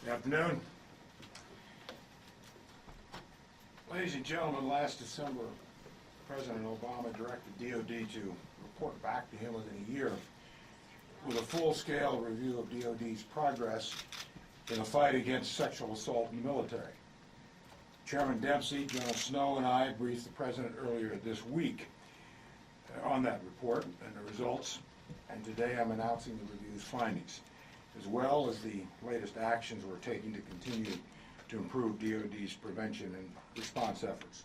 Good afternoon. Ladies and gentlemen, last December, President Obama directed DOD to report back to him within a year with a full-scale review of DOD's progress in the fight against sexual assault in the military. Chairman Dempsey, General Snow, and I briefed the President earlier this week on that report and the results, and today I'm announcing the review's findings, as well as the latest actions we're taking to continue to improve DOD's prevention and response efforts.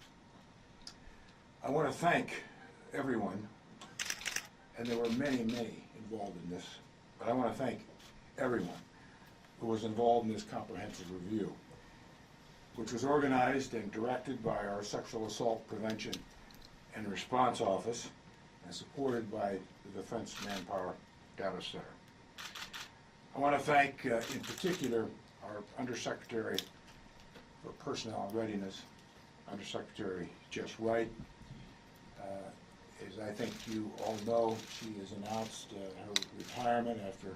I want to thank everyone, and there were many involved in this, but I want to thank everyone who was involved in this comprehensive review, which was organized and directed by our Sexual Assault Prevention and Response Office and supported by the Defense Manpower Data Center. I want to thank, in particular, our Undersecretary for Personnel and Readiness, Undersecretary Jess Wright. As I think you all know, she has announced her retirement after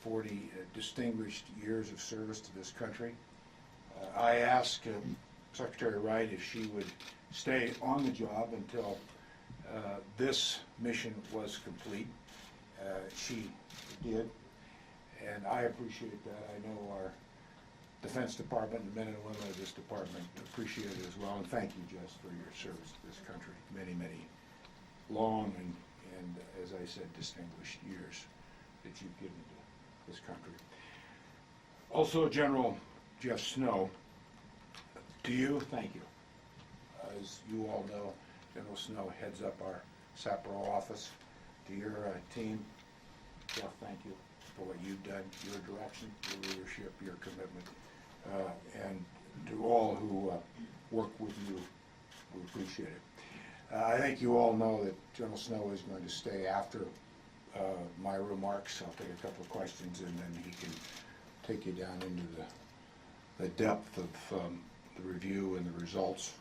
40 distinguished years of service to this country. I asked Secretary Wright if she would stay on the job until this mission was complete. She did, and I appreciate that. I know our Defense Department, the men and women of this department appreciate it as well, and thank you, Jess, for your service to this country. Many long and, as I said, distinguished years that you've given to this country. Also, General Jeff Snow, to you, thank you. As you all know, General Snow heads up our SAPRO office. To your team, Jeff, thank you for what you've done, your direction, your leadership, your commitment, and to all who work with you, we appreciate it. I think you all know that General Snow is going to stay after my remarks. I'll take a couple of questions and then he can take you down into the depth of the review and the results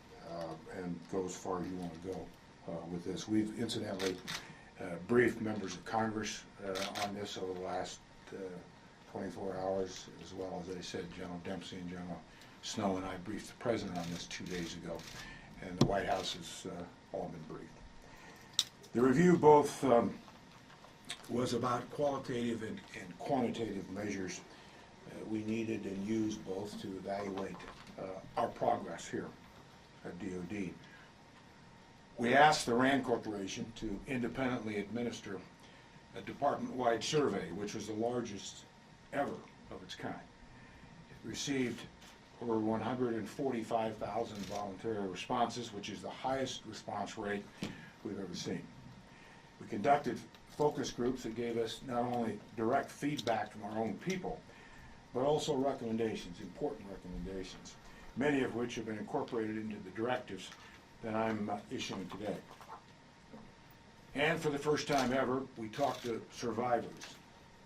and go as far as you want to go with this. We've incidentally briefed members of Congress on this over the last 24 hours, as well as I said, General Dempsey and General Snow and I briefed the President on this 2 days ago, and the White House has all been briefed. The review both was about qualitative and quantitative measures we needed and used both to evaluate our progress here at DOD. We asked the RAND Corporation to independently administer a department-wide survey, which was the largest ever of its kind. It received over 145,000 voluntary responses, which is the highest response rate we've ever seen. We conducted focus groups that gave us not only direct feedback from our own people, but also recommendations, important recommendations, many of which have been incorporated into the directives that I'm issuing today. And for the first time ever, we talked to survivors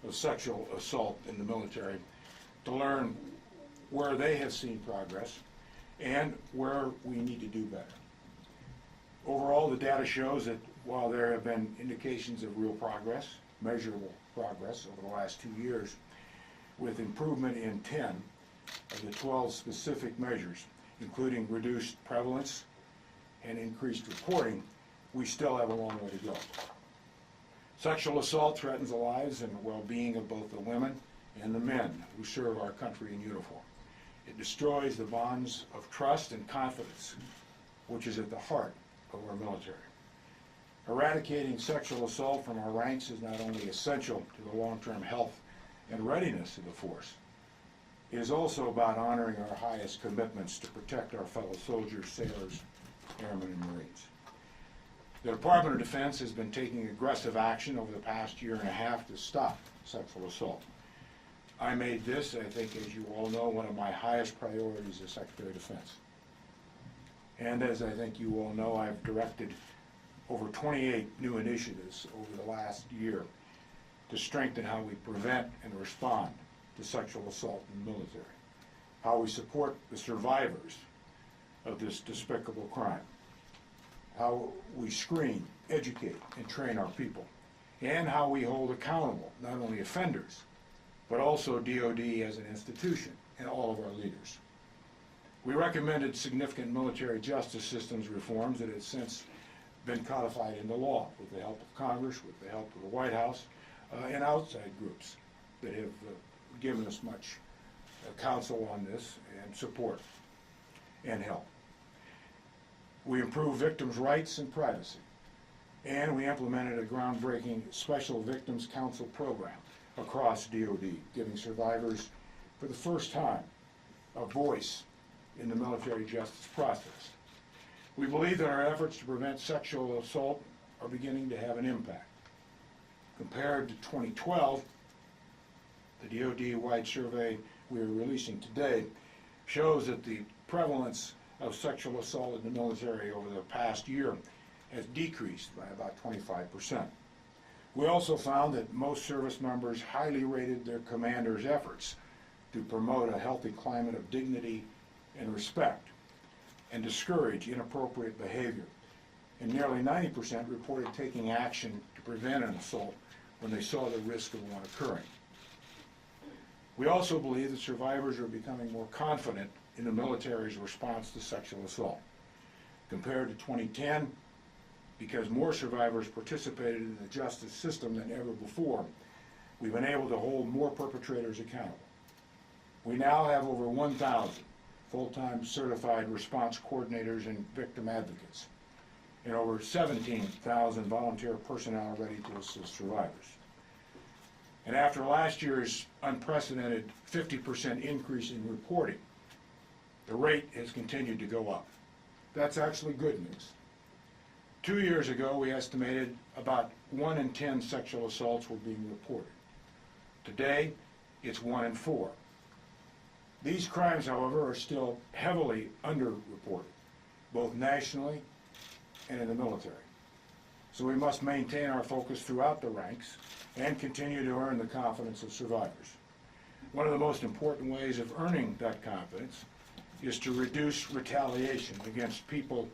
of sexual assault in the military to learn where they have seen progress and where we need to do better. Overall, the data shows that while there have been indications of real progress, measurable progress over the last 2 years, with improvement in 10 of the 12 specific measures, including reduced prevalence and increased reporting, we still have a long way to go. Sexual assault threatens the lives and well-being of both the women and the men who serve our country in uniform. It destroys the bonds of trust and confidence, which is at the heart of our military. Eradicating sexual assault from our ranks is not only essential to the long-term health and readiness of the force, it is also about honoring our highest commitments to protect our fellow soldiers, sailors, airmen, and Marines. The Department of Defense has been taking aggressive action over the past year and a half to stop sexual assault. I made this, I think, as you all know, one of my highest priorities as Secretary of Defense. And as I think you all know, I've directed over 28 new initiatives over the last year to strengthen how we prevent and respond to sexual assault in the military, how we support the survivors of this despicable crime, how we screen, educate, and train our people, and how we hold accountable not only offenders, but also DOD as an institution and all of our leaders. We recommended significant military justice systems reforms that have since been codified into law with the help of Congress, with the help of the White House, and outside groups that have given us much counsel on this and support and help. We improved victims' rights and privacy, and we implemented a groundbreaking Special Victims Counsel program across DoD, giving survivors, for the first time, a voice in the military justice process. We believe that our efforts to prevent sexual assault are beginning to have an impact. Compared to 2012, the DoD-wide survey we are releasing today shows that the prevalence of sexual assault in the military over the past year has decreased by about 25%. We also found that most service members highly rated their commanders' efforts to promote a healthy climate of dignity and respect and discourage inappropriate behavior. And nearly 90% reported taking action to prevent an assault when they saw the risk of one occurring. We also believe that survivors are becoming more confident in the military's response to sexual assault. Compared to 2010, because more survivors participated in the justice system than ever before, we've been able to hold more perpetrators accountable. We now have over 1,000 full-time certified response coordinators and victim advocates, and over 17,000 volunteer personnel ready to assist survivors. And after last year's unprecedented 50% increase in reporting, the rate has continued to go up. That's actually good news. 2 years ago, we estimated about 1 in 10 sexual assaults were being reported. Today, it's 1 in 4. These crimes, however, are still heavily underreported, both nationally and in the military. So we must maintain our focus throughout the ranks and continue to earn the confidence of survivors. One of the most important ways of earning that confidence is to reduce retaliation against people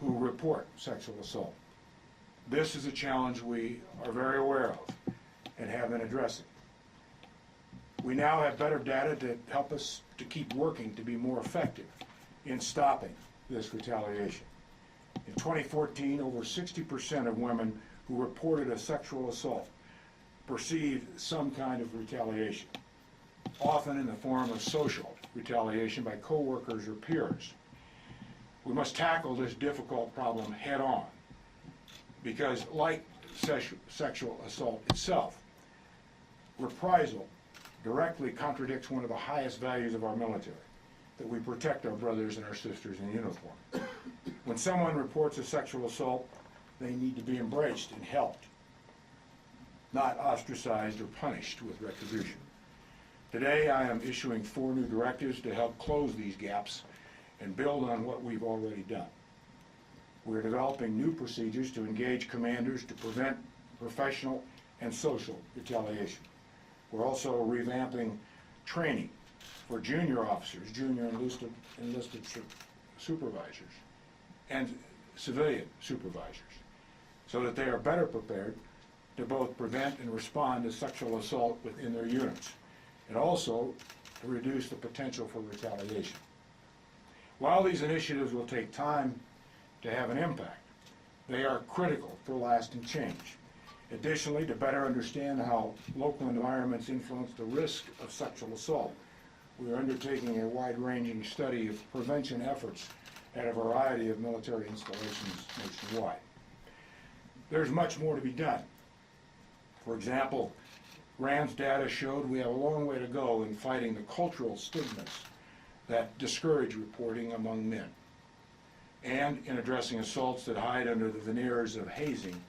who report sexual assault. This is a challenge we are very aware of and have been addressing. We now have better data to help us to keep working to be more effective in stopping this retaliation. In 2014, over 60% of women who reported a sexual assault perceived some kind of retaliation, often in the form of social retaliation by coworkers or peers. We must tackle this difficult problem head on because, like sexual assault itself, reprisal directly contradicts one of the highest values of our military, that we protect our brothers and our sisters in uniform. When someone reports a sexual assault, they need to be embraced and helped, not ostracized or punished with retribution. Today, I am issuing 4 new directives to help close these gaps and build on what we've already done. We're developing new procedures to engage commanders to prevent professional and social retaliation. We're also revamping training for junior officers, junior enlisted supervisors, and civilian supervisors, so that they are better prepared to both prevent and respond to sexual assault within their units, and also to reduce the potential for retaliation. While these initiatives will take time to have an impact, they are critical for lasting change. Additionally, to better understand how local environments influence the risk of sexual assault, we are undertaking a wide-ranging study of prevention efforts at a variety of military installations nationwide. There's much more to be done. For example, RAND's data showed we have a long way to go in fighting the cultural stigmas that discourage reporting among men, and in addressing assaults that hide under the veneers of hazing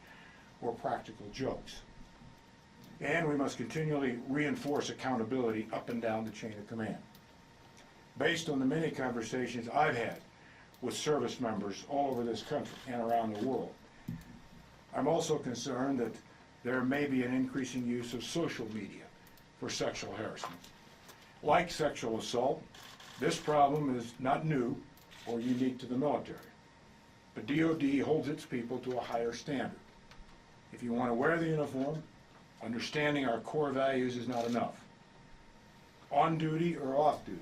or practical jokes. And we must continually reinforce accountability up and down the chain of command. Based on the many conversations I've had with service members all over this country and around the world, I'm also concerned that there may be an increasing use of social media for sexual harassment. Like sexual assault, this problem is not new or unique to the military, but DoD holds its people to a higher standard. If you want to wear the uniform, understanding our core values is not enough. On duty or off duty,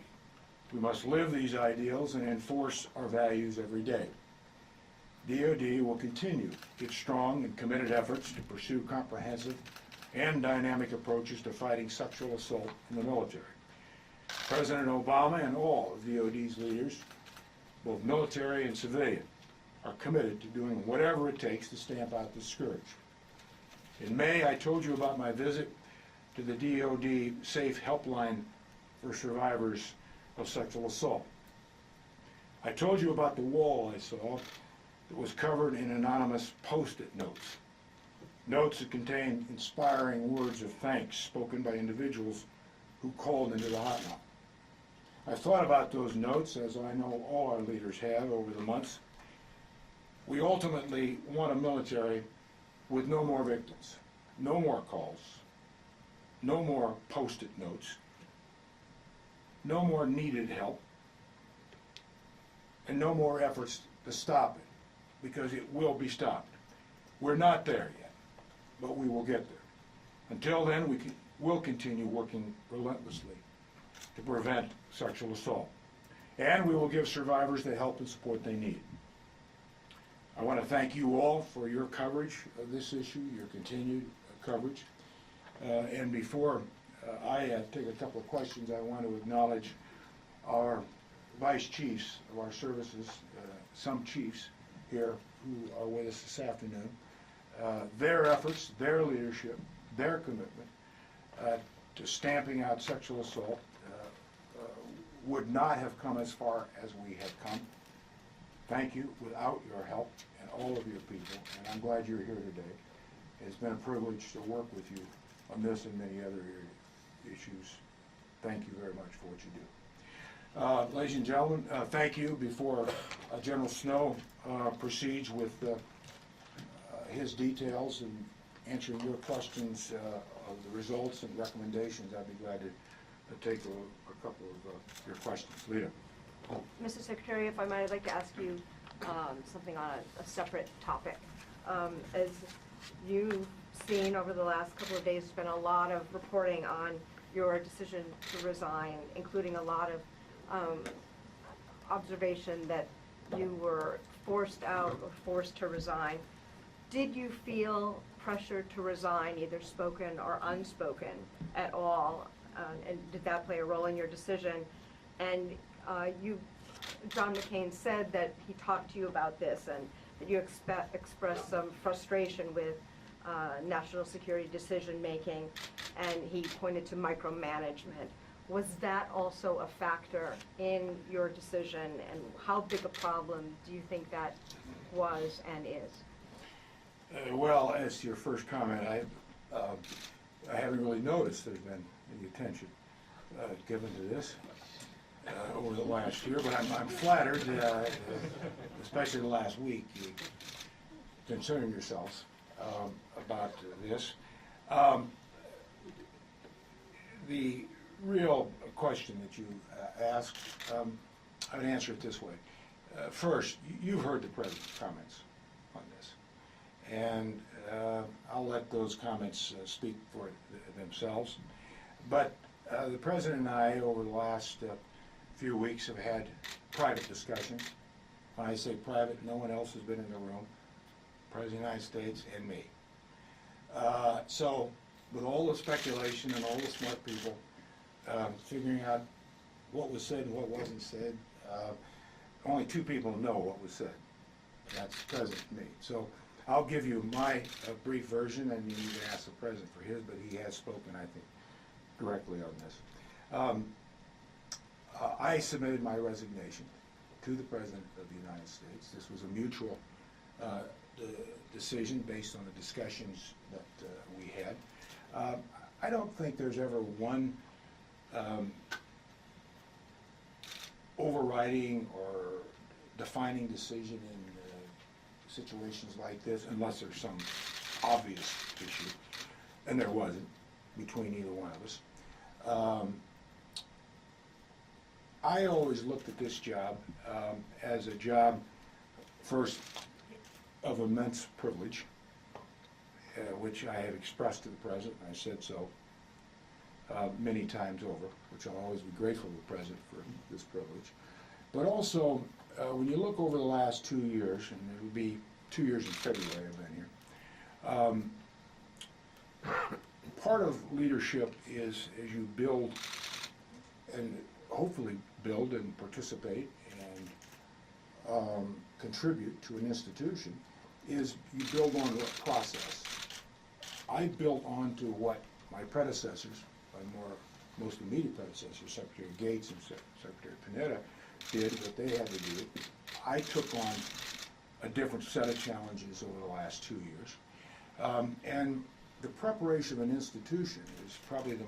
We must live these ideals and enforce our values every day. DoD will continue its strong and committed efforts to pursue comprehensive and dynamic approaches to fighting sexual assault in the military. President Obama and all of DoD's leaders, both military and civilian, are committed to doing whatever it takes to stamp out this scourge. In May, I told you about my visit to the DoD Safe Helpline for survivors of sexual assault. I told you about the wall I saw that was covered in anonymous Post-it notes. Notes that contained inspiring words of thanks spoken by individuals who called into the hotline. I thought about those notes, as I know all our leaders have over the months. We ultimately want a military with no more victims, no more calls, no more Post-it notes, no more needed help, and no more efforts to stop it, because it will be stopped. We're not there yet, but we will get there. Until then, we'll continue working relentlessly to prevent sexual assault, and we will give survivors the help and support they need. I want to thank you all for your coverage of this issue, your continued coverage. And before I take a couple of questions, I want to acknowledge our vice chiefs of our services, some chiefs here who are with us this afternoon. Their efforts, their leadership, their commitment to stamping out sexual assault would not have come as far as we have come. Thank you. Without your help and all of your people, and I'm glad you're here today. It's been a privilege to work with you on this and many other issues. Thank you very much for what you do. Ladies and gentlemen, thank you. Before General Snow proceeds with his details and answering your questions of the results and recommendations, I'd be glad to take a couple of your questions. Lita. Mr. Secretary, if I might, I'd like to ask you something on a separate topic. As you've seen over the last couple of days, there's been a lot of reporting on your decision to resign, including a lot of observation that you were forced out or forced to resign. Did you feel pressure to resign, either spoken or unspoken, at all? And did that play a role in your decision? And John McCain said that he talked to you about this and that you expressed some frustration with national security decision making, and he pointed to micromanagement. Was that also a factor in your decision, and how big a problem do you think that was and is? Well, as to your first comment, I haven't really noticed there's been any attention given to this over the last year, but I'm flattered, especially the last week, you concern yourselves about this. The real question that you asked, I would answer it this way. First, you've heard the President's comments on this, and I'll let those comments speak for themselves. But the President and I, over the last few weeks, have had private discussions. When I say private, no one else has been in the room, President of the United States and me. So with all the speculation and all the smart people figuring out what was said and what wasn't said, only two people know what was said. That's the President and me. So I'll give you my brief version, and you need to ask the President for his, but he has spoken, I think, directly on this. I submitted my resignation to the President of the United States. This was a mutual decision based on the discussions that we had. I don't think there's ever one overriding or defining decision in situations like this, unless there's some obvious issue, and there wasn't between either one of us. I always looked at this job as a job, first, of immense privilege, which I have expressed to the President, and I said so. many times over, which I'll always be grateful to the President for this privilege. But also, when you look over the last 2 years, and it will be 2 years in February I've been here, part of leadership is as you build and hopefully build and participate and contribute to an institution, is you build on a process. I built on to what my predecessors, my most immediate predecessors, Secretary Gates and Secretary Panetta, did, what they had to do. I took on a different set of challenges over the last 2 years. And the preparation of an institution is probably the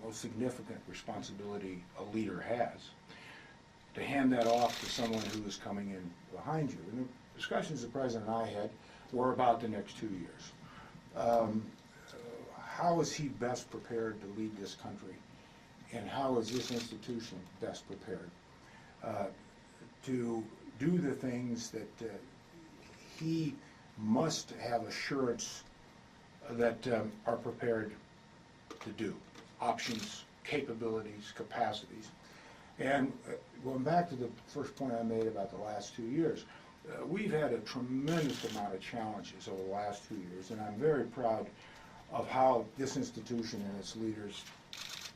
most significant responsibility a leader has, to hand that off to someone who is coming in behind you. And the discussions the President and I had were about the next 2 years. How is he best prepared to lead this country? And how is this institution best prepared to do the things that he must have assurance that are prepared to do? Options, capabilities, capacities. And going back to the first point I made about the last 2 years, we've had a tremendous amount of challenges over the last 2 years, and I'm very proud of how this institution and its leaders,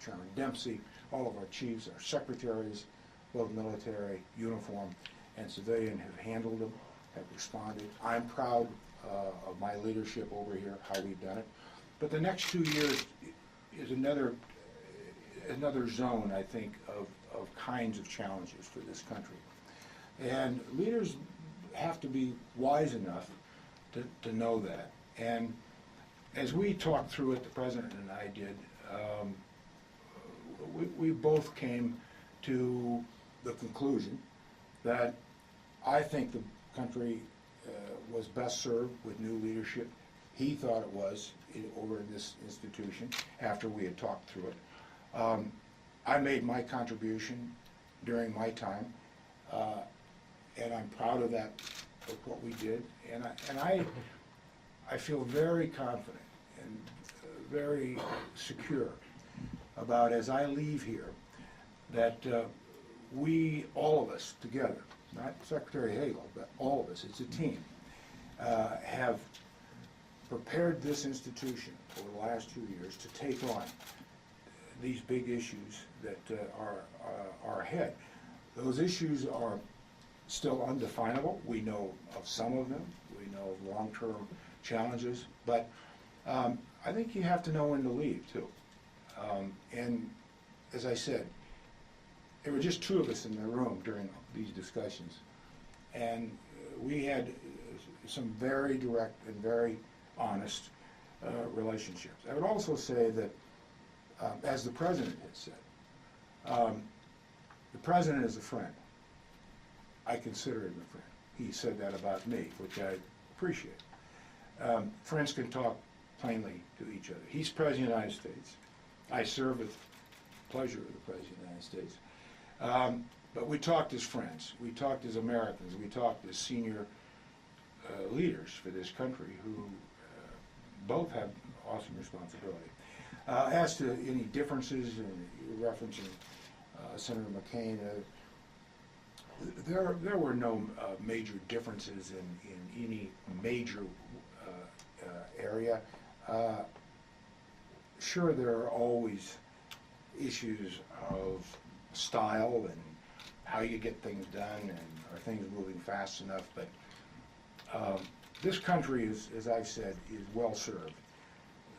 Chairman Dempsey, all of our chiefs, our secretaries, both military, uniform, and civilian, have handled them, have responded. I'm proud of my leadership over here, how we've done it. But the next 2 years is another zone, I think, of kinds of challenges for this country. And leaders have to be wise enough to know that. And as we talked through it, the President and I did, we both came to the conclusion that I think the country was best served with new leadership. He thought it was over in this institution after we had talked through it. I made my contribution during my time, and I'm proud of that, of what we did. And I feel very confident and very secure about, as I leave here, that we, all of us together, not Secretary Hagel, but all of us, it's a team, have prepared this institution over the last 2 years to take on these big issues that are ahead. Those issues are still undefinable. We know of some of them. We know of long-term challenges, but I think you have to know when to leave, too. And as I said, there were just 2 of us in the room during these discussions, and we had some very direct and very honest relationships. I would also say that, as the President has said, the President is a friend. I consider him a friend. He said that about me, which I appreciate. Friends can talk plainly to each other. He's President of the United States. I serve with pleasure with the President of the United States. But we talked as friends. We talked as Americans. We talked as senior leaders for this country who both have awesome responsibility. As to any differences, and you're referencing Senator McCain, there were no major differences in any major area. Sure, there are always issues of style and how you get things done, and are things moving fast enough, but this country is, as I've said, is well served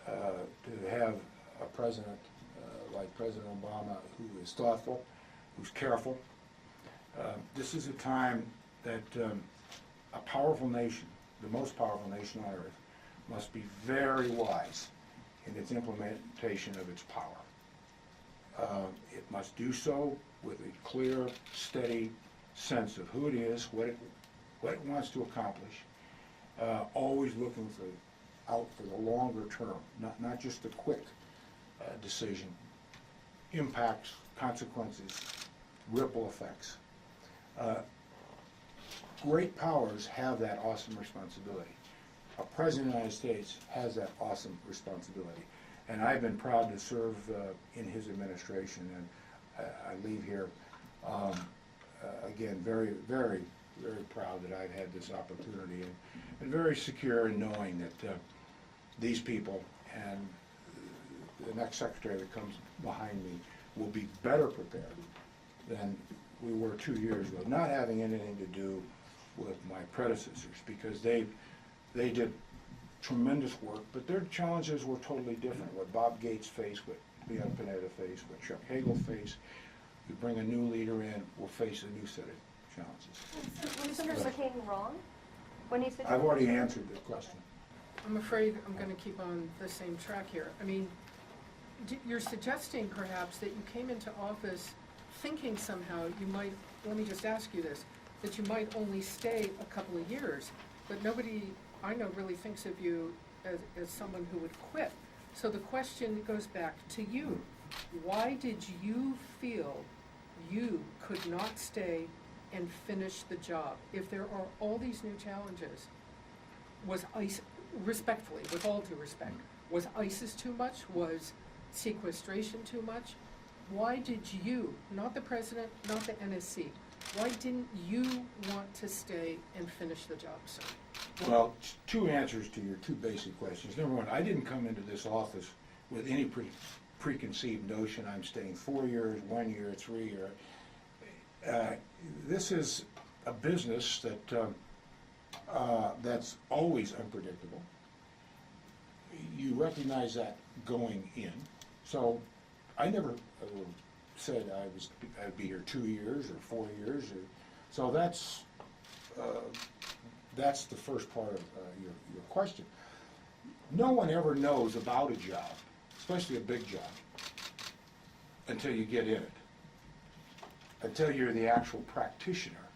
to have a president like President Obama, who is thoughtful, who's careful. This is a time that a powerful nation, the most powerful nation on earth, must be very wise in its implementation of its power. It must do so with a clear, steady sense of who it is, what it wants to accomplish, always looking out for the longer term, not just a quick decision, impacts, consequences, ripple effects. Great powers have that awesome responsibility. A President of the United States has that awesome responsibility. and I've been proud to serve in his administration, and I leave here, again, very, very, very proud that I've had this opportunity, and very secure in knowing that these people and the next secretary that comes behind me will be better prepared than we were 2 years ago, not having anything to do with my predecessors, because they did tremendous work, but their challenges were totally different. What Bob Gates faced, what Leon Panetta faced, what Chuck Hagel faced. You bring a new leader in, we'll face a new set of challenges. Was Senator Sakane wrong when he said? I've already answered the question. I'm afraid I'm going to keep on the same track here. I mean, you're suggesting perhaps that you came into office thinking somehow you might, let me just ask you this, that you might only stay a couple of years, but nobody I know really thinks of you as someone who would quit. So the question goes back to you. Why did you feel you could not stay and finish the job? If there are all these new challenges, was ICE, respectfully, with all due respect, was ISIS too much? Was sequestration too much? Why did you, not the president, not the NSC, why didn't you want to stay and finish the job, sir? Well, two answers to your two basic questions. Number one, I didn't come into this office with any preconceived notion I'm staying 4 years, 1 year, 3 years. This is a business that that's always unpredictable. You recognize that going in. So I never said I'd be here 2 years or 4 years. So that's the first part of your question. No one ever knows about a job, especially a big job, until you get in it, until you're the actual practitioner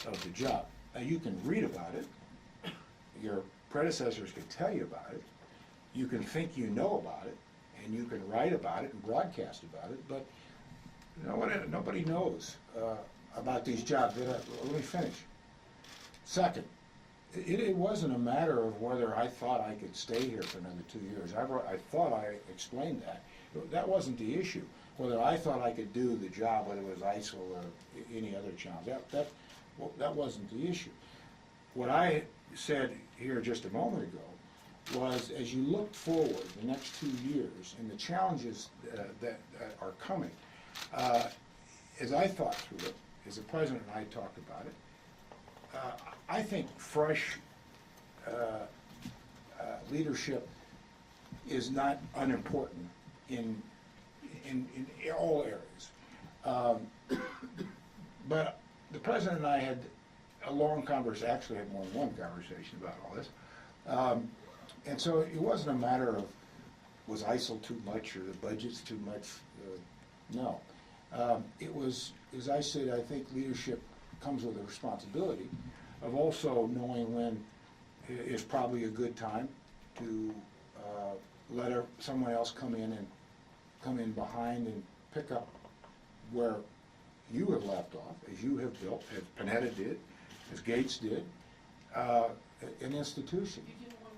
of the job. Now, you can read about it, your predecessors can tell you about it, you can think you know about it, and you can write about it and broadcast about it, but nobody knows about these jobs. Let me finish. Second, it wasn't a matter of whether I thought I could stay here for another 2 years. I thought I explained that. That wasn't the issue. Whether I thought I could do the job, whether it was ISIL or any other challenge, that wasn't the issue. What I said here just a moment ago was, as you look forward the next 2 years and the challenges that are coming, as I thought through it, as the president and I talked about it, I think fresh leadership is not unimportant in all areas. But the president and I had a long conversation, actually had more than one conversation about all this. And so it wasn't a matter of, was ISIL too much or the budget's too much? No. It was, as I said, I think leadership comes with a responsibility of also knowing when is probably a good time to let someone else come in behind and pick up where you have left off, as you have built, as Panetta did, as Gates did, an institution. You didn't want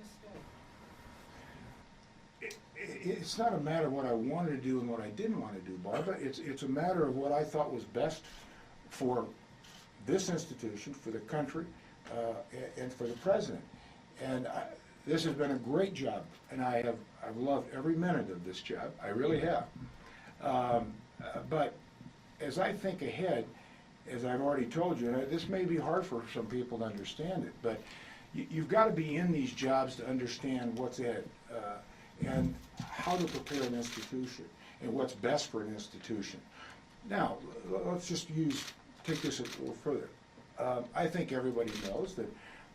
to stay. It's not a matter of what I wanted to do and what I didn't want to do, Barbara. It's a matter of what I thought was best for this institution, for the country, and for the president. And this has been a great job, and I've loved every minute of this job. I really have. But as I think ahead, as I've already told you, and this may be hard for some people to understand it, but you've got to be in these jobs to understand what's ahead, and how to prepare an institution, and what's best for an institution. Now, let's just take this a little further. I think everybody knows that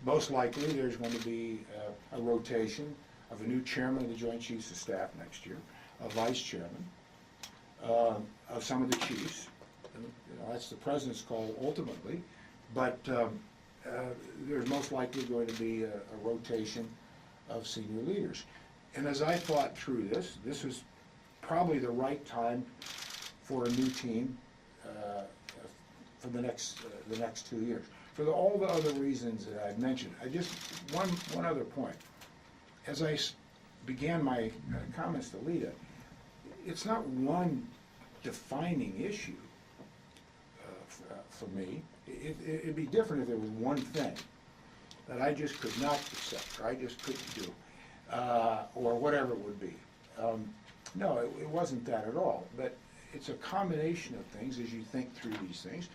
most likely there's going to be a rotation of a new chairman of the Joint Chiefs of Staff next year, a vice chairman, of some of the chiefs. That's the president's call ultimately, but there's most likely going to be a rotation of senior leaders. And as I thought through this is probably the right time for a new team for the next 2 years. For all the other reasons that I've mentioned, one other point. As I began my comments to Lita, it's not one defining issue for me. It'd be different if there was one thing that I just could not accept, or I just couldn't do, or whatever it would be. No, it wasn't that at all, but it's a combination of things as you think through these things,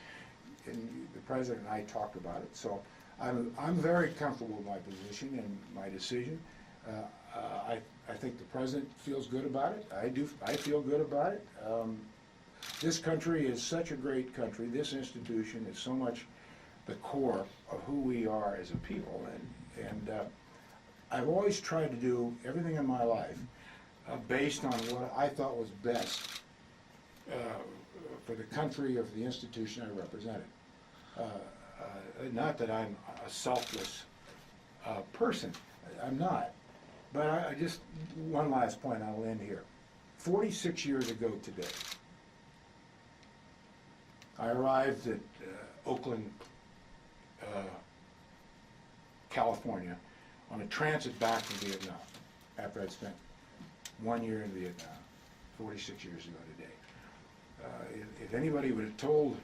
and the President and I talked about it, so I'm very comfortable with my position and my decision. I think the President feels good about it. I feel good about it. This country is such a great country. This institution is so much the core of who we are as a people, and I've always tried to do everything in my life based on what I thought was best for the country or for the institution I represented. Not that I'm a selfless person, I'm not. But I just, one last point, I'll end here. 46 years ago today, I arrived at Oakland, California, on a transit back from Vietnam, after I'd spent 1 year in Vietnam, 46 years ago today. If anybody would have told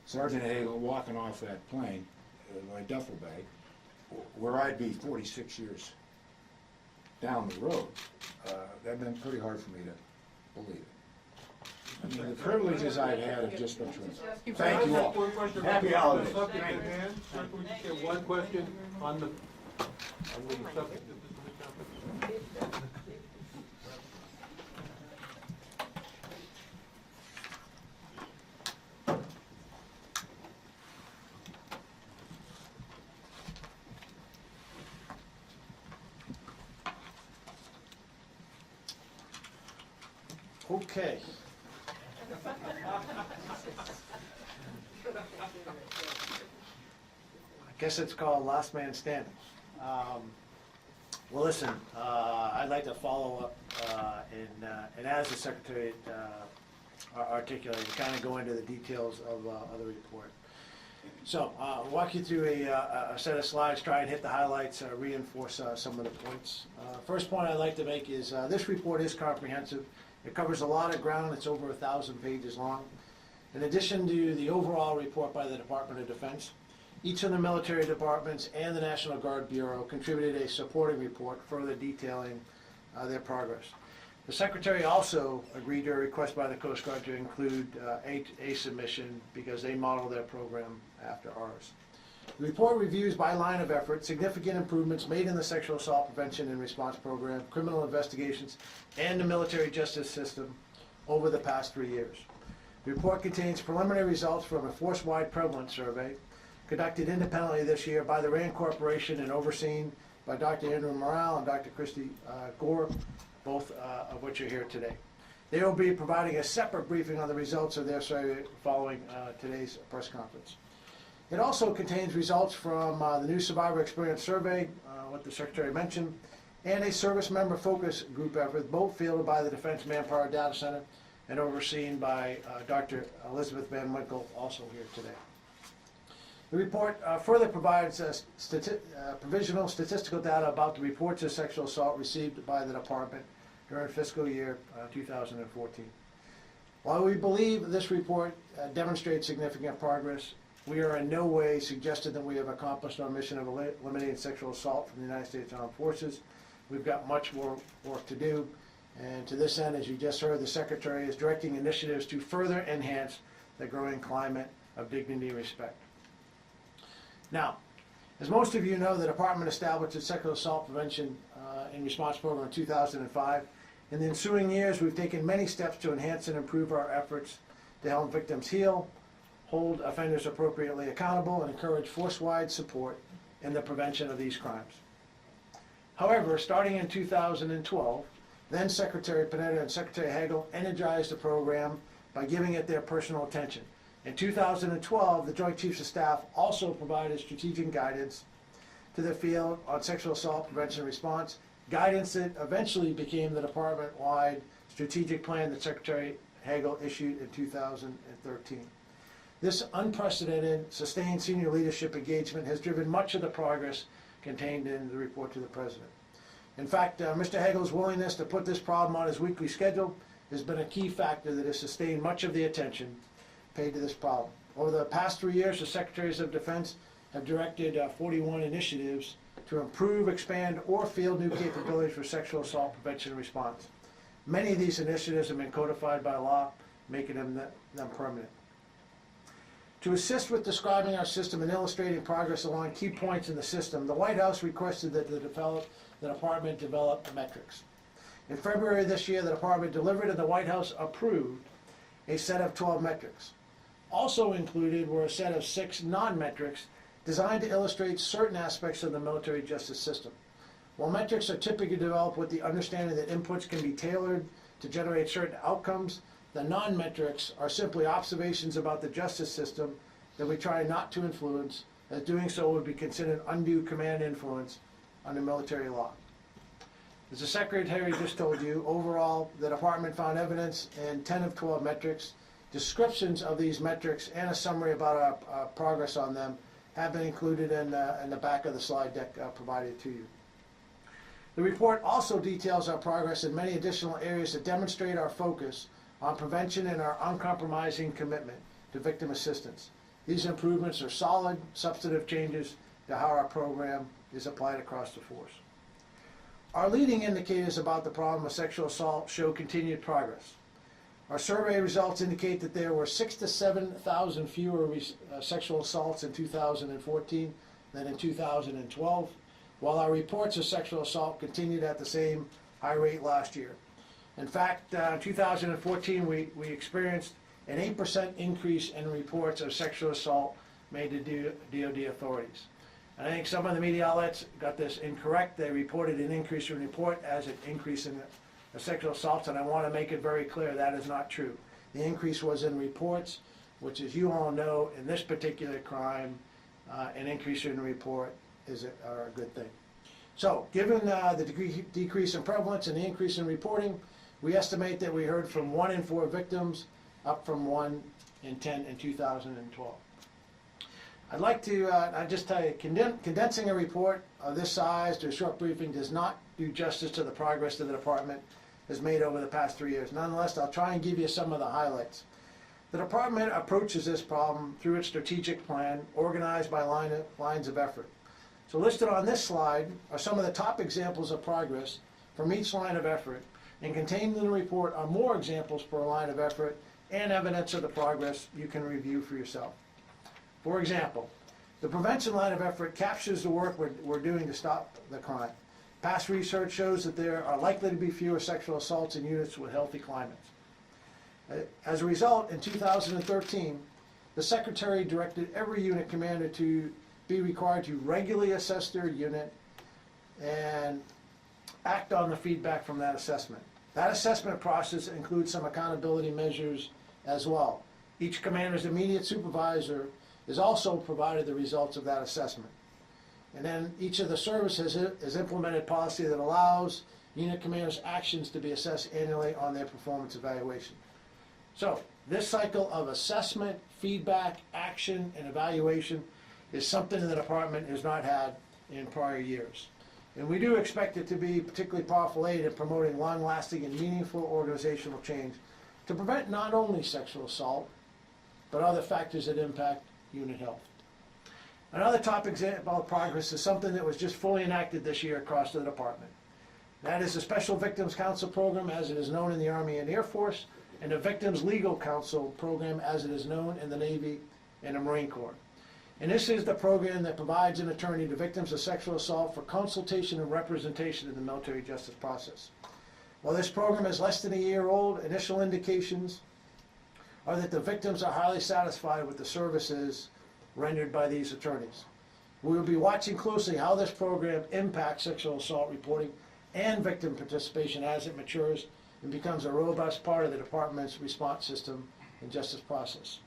Sergeant Hagel walking off that plane, my duffel bag, where I'd be 46 years down the road, that'd been pretty hard for me to believe it. I mean, the privileges I've had have just been tremendous. Thank you all. Happy holidays. Sir, we just get one question on the subject of this conference? Okay. I guess it's called last man standing. Well, listen, I'd like to follow up and as the Secretary articulated, kind of go into the details of the report. So, walk you through a set of slides, try and hit the highlights, reinforce some of the points. First point I'd like to make is this report is comprehensive. It covers a lot of ground. It's over 1,000 pages long. In addition to the overall report by the Department of Defense, each of the military departments and the National Guard Bureau contributed a supporting report further detailing their progress. The Secretary also agreed to a request by the Coast Guard to include a submission because they model their program after ours. The report reviews by line of effort significant improvements made in the sexual assault prevention and response program, criminal investigations, and the military justice system over the past 3 years. The report contains preliminary results from a force-wide prevalence survey conducted independently this year by the RAND Corporation and overseen by Dr. Andrew Morale and Dr. Christy Gore, both of which are here today. They will be providing a separate briefing on the results of their survey following today's press conference. It also contains results from the new Survivor Experience Survey, what the Secretary mentioned, and a service member focus group effort, both fielded by the Defense Manpower Data Center and overseen by Dr. Elizabeth Van Winkle, also here today. The report further provides provisional statistical data about the reports of sexual assault received by the Department during fiscal year 2014. While we believe this report demonstrates significant progress, we are in no way suggesting that we have accomplished our mission of eliminating sexual assault from the United States Armed Forces. We've got much more work to do, and to this end, as you just heard, the Secretary is directing initiatives to further enhance the growing climate of dignity and respect. Now, as most of you know, the Department established its sexual assault prevention and response program in 2005. In the ensuing years, we've taken many steps to enhance and improve our efforts to help victims heal, hold offenders appropriately accountable, and encourage force-wide support in the prevention of these crimes. However, starting in 2012, then Secretary Panetta and Secretary Hagel energized the program by giving it their personal attention. In 2012, the Joint Chiefs of Staff also provided strategic guidance to the field on sexual assault prevention and response, guidance that eventually became the department-wide strategic plan that Secretary Hagel issued in 2013. This unprecedented, sustained senior leadership engagement has driven much of the progress contained in the report to the President. In fact, Mr. Hagel's willingness to put this problem on his weekly schedule has been a key factor that has sustained much of the attention paid to this problem. Over the past 3 years, the Secretaries of Defense have directed 41 initiatives to improve, expand, or field new capabilities for sexual assault prevention and response. Many of these initiatives have been codified by law, making them permanent. To assist with describing our system and illustrating progress along key points in the system, the White House requested that the Department develop metrics. In February this year, the Department delivered and the White House approved a set of 12 metrics. Also included were a set of 6 non-metrics designed to illustrate certain aspects of the military justice system. While metrics are typically developed with the understanding that inputs can be tailored to generate certain outcomes, the non-metrics are simply observations about the justice system that we try not to influence, as doing so would be considered undue command influence under military law. As the Secretary just told you, overall, the Department found evidence in 10 of 12 metrics. Descriptions of these metrics and a summary about our progress on them have been included in the back of the slide deck provided to you. The report also details our progress in many additional areas that demonstrate our focus on prevention and our uncompromising commitment to victim assistance. These improvements are solid, substantive changes to how our program is applied across the force. Our leading indicators about the problem of sexual assault show continued progress. Our survey results indicate that there were 6,000 to 7,000 fewer sexual assaults in 2014 than in 2012, while our reports of sexual assault continued at the same high rate last year. In fact, in 2014, we experienced an 8% increase in reports of sexual assault made to DoD authorities. And I think some of the media outlets got this incorrect. They reported an increase in report as an increase in sexual assaults, and I want to make it very clear that is not true. The increase was in reports, which, as you all know, in this particular crime, an increase in report is a good thing. So, given the decrease in prevalence and the increase in reporting, we estimate that we heard from 1 in 4 victims, up from 1 in 10 in 2012. I'd like to just tell you, condensing a report of this size to a short briefing does not do justice to the progress that the Department has made over the past 3 years. Nonetheless, I'll try and give you some of the highlights. The Department approaches this problem through its strategic plan, organized by lines of effort. So listed on this slide are some of the top examples of progress from each line of effort, and contained in the report are more examples per line of effort and evidence of the progress you can review for yourself. For example, the prevention line of effort captures the work we're doing to stop the crime. Past research shows that there are likely to be fewer sexual assaults in units with healthy climates. As a result, in 2013, the Secretary directed every unit commander to be required to regularly assess their unit and act on the feedback from that assessment. That assessment process includes some accountability measures as well. Each commander's immediate supervisor is also provided the results of that assessment. And then each of the services has implemented policy that allows unit commanders' actions to be assessed annually on their performance evaluation. So this cycle of assessment, feedback, action, and evaluation is something that the Department has not had in prior years. And we do expect it to be particularly powerful aid in promoting long-lasting and meaningful organizational change to prevent not only sexual assault, but other factors that impact unit health. Another top example of progress is something that was just fully enacted this year across the Department. That is the Special Victims Counsel Program, as it is known in the Army and Air Force, and the Victims Legal Counsel Program, as it is known in the Navy and the Marine Corps. And this is the program that provides an attorney to victims of sexual assault for consultation and representation in the military justice process. While this program is less than a year old, initial indications are that the victims are highly satisfied with the services rendered by these attorneys. We will be watching closely how this program impacts sexual assault reporting and victim participation as it matures and becomes a robust part of the Department's response system and justice process.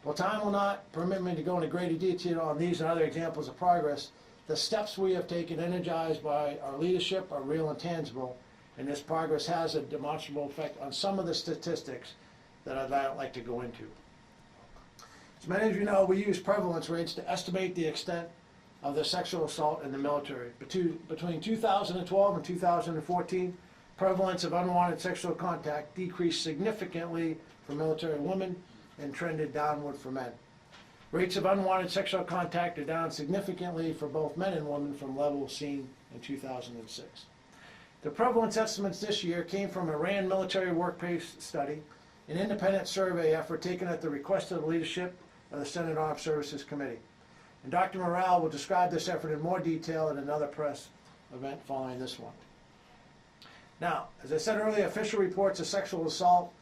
While time will not permit me to go into greater detail on these and other examples of progress, the steps we have taken, energized by our leadership, are real and tangible, and this progress has a demonstrable effect on some of the statistics that I'd like to go into. As many of you know, we use prevalence rates to estimate the extent of the sexual assault in the military. Between 2012 and 2014, prevalence of unwanted sexual contact decreased significantly for military women and trended downward for men. Rates of unwanted sexual contact are down significantly for both men and women from levels seen in 2006. The prevalence estimates this year came from a RAND military workplace study, an independent survey effort taken at the request of the leadership of the Senate Armed Services Committee. And Dr. Morale will describe this effort in more detail at another press event following this one. Now, as I said earlier, official reports of sexual assault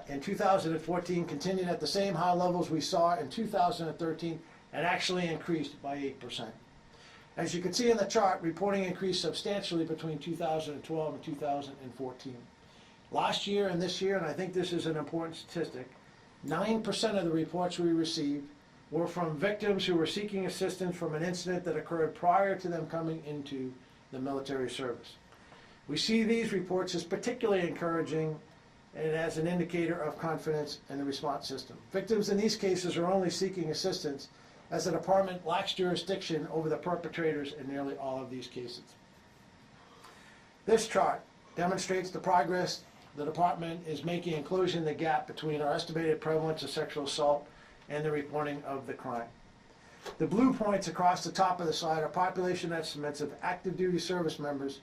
in 2014 continued at the same high levels we saw in 2013 and actually increased by 8%. As you can see in the chart, reporting increased substantially between 2012 and 2014. Last year and this year, and I think this is an important statistic, 9% of the reports we received were from victims who were seeking assistance from an incident that occurred prior to them coming into the military service. We see these reports as particularly encouraging and as an indicator of confidence in the response system. Victims in these cases are only seeking assistance as the department lacks jurisdiction over the perpetrators in nearly all of these cases. This chart demonstrates the progress the department is making in closing the gap between our estimated prevalence of sexual assault and the reporting of the crime. The blue points across the top of the slide are population estimates of active duty service members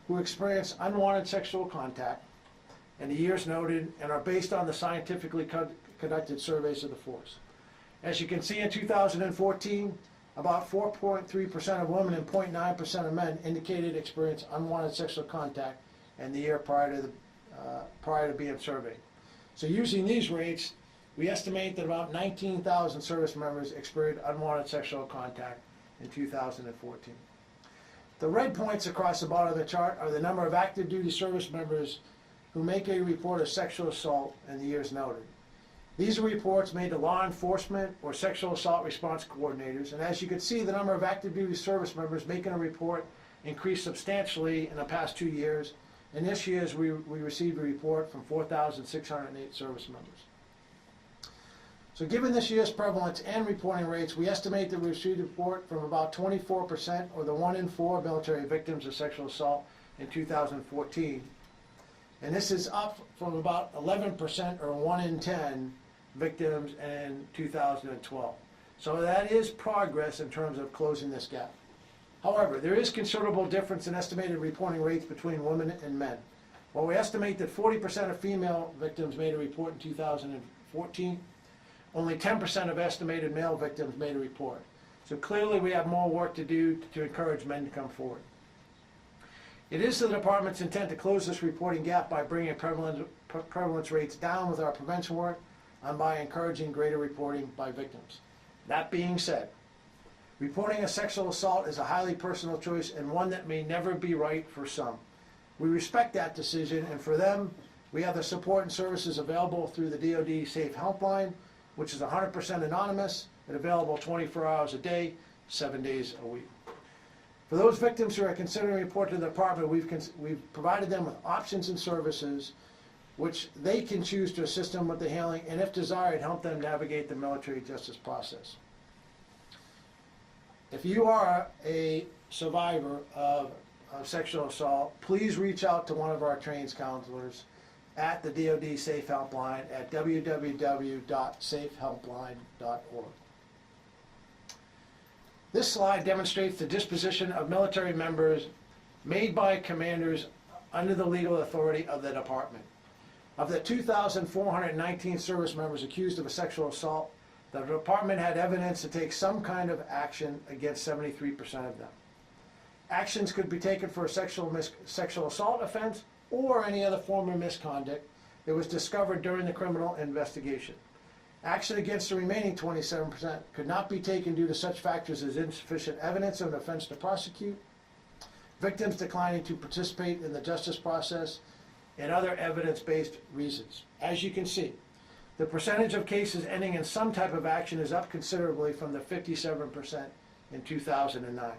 who experience unwanted sexual contact in the years noted and are based on the scientifically conducted surveys of the force. As you can see, in 2014, about 4.3% of women and 0.9% of men indicated experience unwanted sexual contact in the year prior to being surveyed. So using these rates, we estimate that about 19,000 service members experienced unwanted sexual contact in 2014. The red points across the bottom of the chart are the number of active duty service members who make a report of sexual assault in the years noted. These are reports made to law enforcement or sexual assault response coordinators, and as you can see, the number of active duty service members making a report increased substantially in the past 2 years. And this year, we received a report from 4,608 service members. So given this year's prevalence and reporting rates, we estimate that we received a report from about 24%, or the 1 in 4 military victims of sexual assault in 2014. And this is up from about 11%, or 1 in 10 victims in 2012. So that is progress in terms of closing this gap. However, there is considerable difference in estimated reporting rates between women and men. While we estimate that 40% of female victims made a report in 2014, only 10% of estimated male victims made a report. So clearly we have more work to do to encourage men to come forward. It is the department's intent to close this reporting gap by bringing prevalence rates down with our prevention work and by encouraging greater reporting by victims. That being said, reporting a sexual assault is a highly personal choice and one that may never be right for some. We respect that decision, and for them, we have the support and services available through the DoD Safe Helpline, which is 100% anonymous and available 24 hours a day, 7 days a week. For those victims who are considering reporting to the department, we've provided them with options and services which they can choose to assist them with the handling, and if desired, help them navigate the military justice process. If you are a survivor of sexual assault, please reach out to one of our trained counselors at the DoD Safe Helpline at www.safehelpline.org. This slide demonstrates the disposition of military members made by commanders under the legal authority of the department. Of the 2,419 service members accused of a sexual assault, the department had evidence to take some kind of action against 73% of them. Actions could be taken for a sexual assault offense or any other form of misconduct that was discovered during the criminal investigation. Action against the remaining 27% could not be taken due to such factors as insufficient evidence of an offense to prosecute, victims declining to participate in the justice process, and other evidence-based reasons. As you can see, the percentage of cases ending in some type of action is up considerably from the 57% in 2009.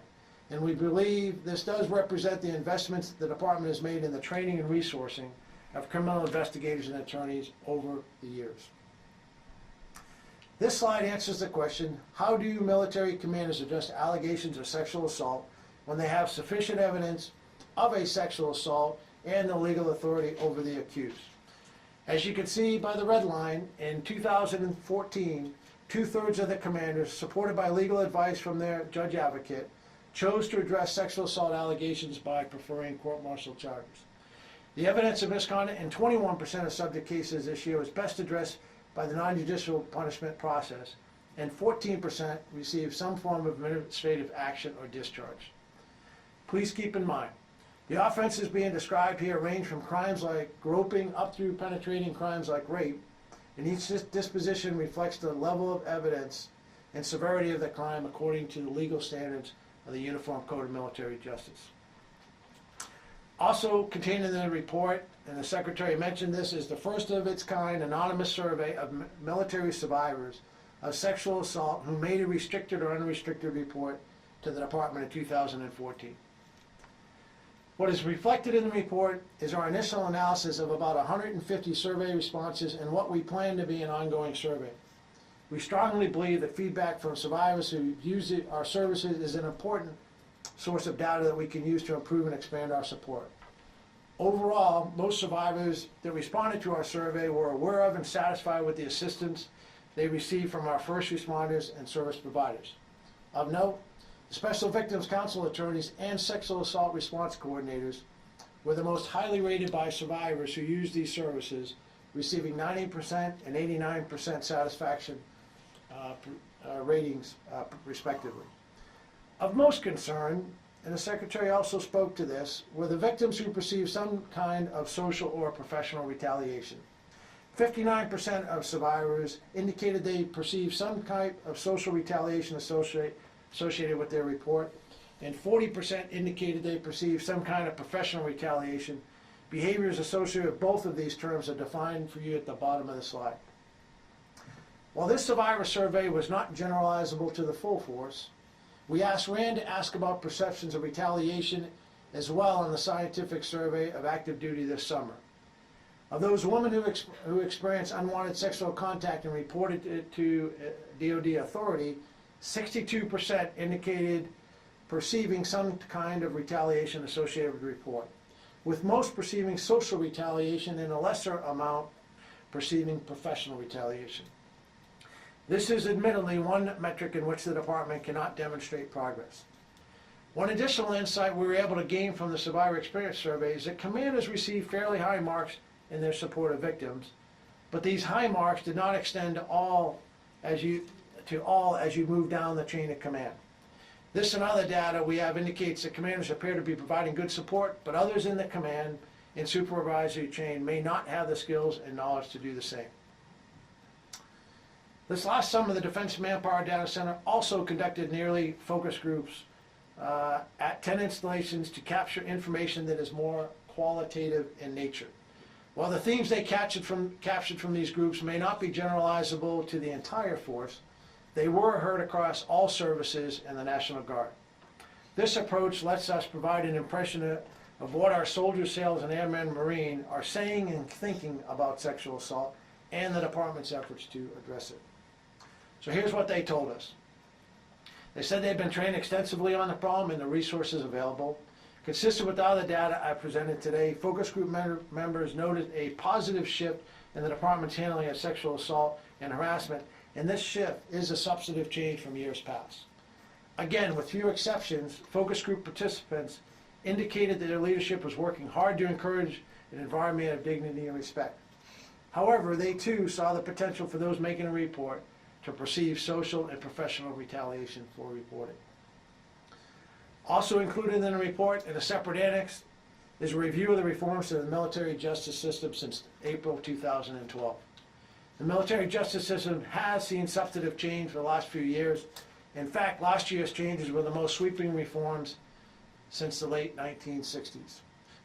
And we believe this does represent the investments the department has made in the training and resourcing of criminal investigators and attorneys over the years. This slide answers the question, how do military commanders address allegations of sexual assault when they have sufficient evidence of a sexual assault and the legal authority over the accused? As you can see by the red line, in 2014, 2/3 of the commanders, supported by legal advice from their judge advocate, chose to address sexual assault allegations by preferring court-martial charges. The evidence of misconduct in 21% of subject cases this year was best addressed by the non-judicial punishment process, and 14% received some form of administrative action or discharge. Please keep in mind, the offenses being described here range from crimes like groping up through penetrating crimes like rape, and each disposition reflects the level of evidence and severity of the crime according to the legal standards of the Uniform Code of Military Justice. Also contained in the report, and the Secretary mentioned this, is the first of its kind anonymous survey of military survivors of sexual assault who made a restricted or unrestricted report to the Department in 2014. What is reflected in the report is our initial analysis of about 150 survey responses and what we plan to be an ongoing survey. We strongly believe that feedback from survivors who use our services is an important source of data that we can use to improve and expand our support. Overall, most survivors that responded to our survey were aware of and satisfied with the assistance they received from our first responders and service providers. Of note, Special Victims Counsel attorneys and sexual assault response coordinators were the most highly rated by survivors who used these services, receiving 90% and 89% satisfaction ratings, respectively. Of most concern, and the Secretary also spoke to this, were the victims who perceived some kind of social or professional retaliation. 59% of survivors indicated they perceived some type of social retaliation associated with their report, and 40% indicated they perceived some kind of professional retaliation. Behaviors associated with both of these terms are defined for you at the bottom of the slide. While this survivor survey was not generalizable to the full force, we asked RAND to ask about perceptions of retaliation as well in the scientific survey of active duty this summer. Of those women who experienced unwanted sexual contact and reported it to DoD authority, 62% indicated perceiving some kind of retaliation associated with the report, with most perceiving social retaliation and a lesser amount perceiving professional retaliation. This is admittedly one metric in which the department cannot demonstrate progress. One additional insight we were able to gain from the survivor experience survey is that commanders received fairly high marks in their support of victims, but these high marks did not extend to all as you move down the chain of command. This and other data we have indicates that commanders appear to be providing good support, but others in the command and supervisory chain may not have the skills and knowledge to do the same. This last summer, the Defense Manpower Data Center also conducted nearly focus groups at 10 installations to capture information that is more qualitative in nature. While the themes they captured from these groups may not be generalizable to the entire force, they were heard across all services in the National Guard. This approach lets us provide an impression of what our soldiers, sailors, and airmen and Marine are saying and thinking about sexual assault and the department's efforts to address it. So here's what they told us. They said they've been trained extensively on the problem and the resources available. Consistent with all the data I presented today, focus group members noted a positive shift in the department's handling of sexual assault and harassment, and this shift is a substantive change from years past. Again, with few exceptions, focus group participants indicated that their leadership was working hard to encourage an environment of dignity and respect. However, they too saw the potential for those making a report to perceive social and professional retaliation for reporting. Also included in the report in a separate annex is a review of the reforms to the military justice system since April 2012. The military justice system has seen substantive change for the last few years. In fact, last year's changes were the most sweeping reforms since the late 1960s.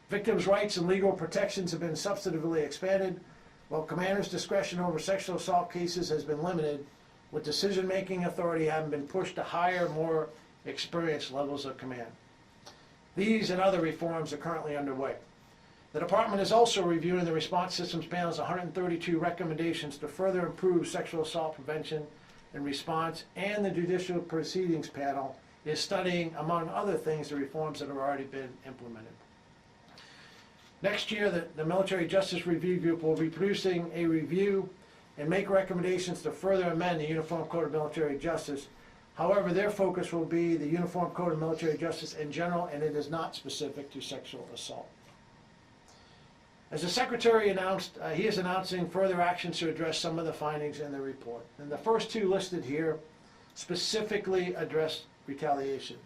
Victims' rights and legal protections have been substantively expanded, while commanders' discretion over sexual assault cases has been limited, with decision-making authority having been pushed to higher, more experienced levels of command. These and other reforms are currently underway. The department is also reviewing the response systems panel's 132 recommendations to further improve sexual assault prevention and response, and the judicial proceedings panel is studying, among other things, the reforms that have already been implemented. Next year, the Military Justice Review Group will be producing a review and make recommendations to further amend the Uniform Code of Military Justice. However, their focus will be the Uniform Code of Military Justice in general, and it is not specific to sexual assault. As the Secretary announced, he is announcing further actions to address some of the findings in the report. And the first two listed here specifically address retaliation.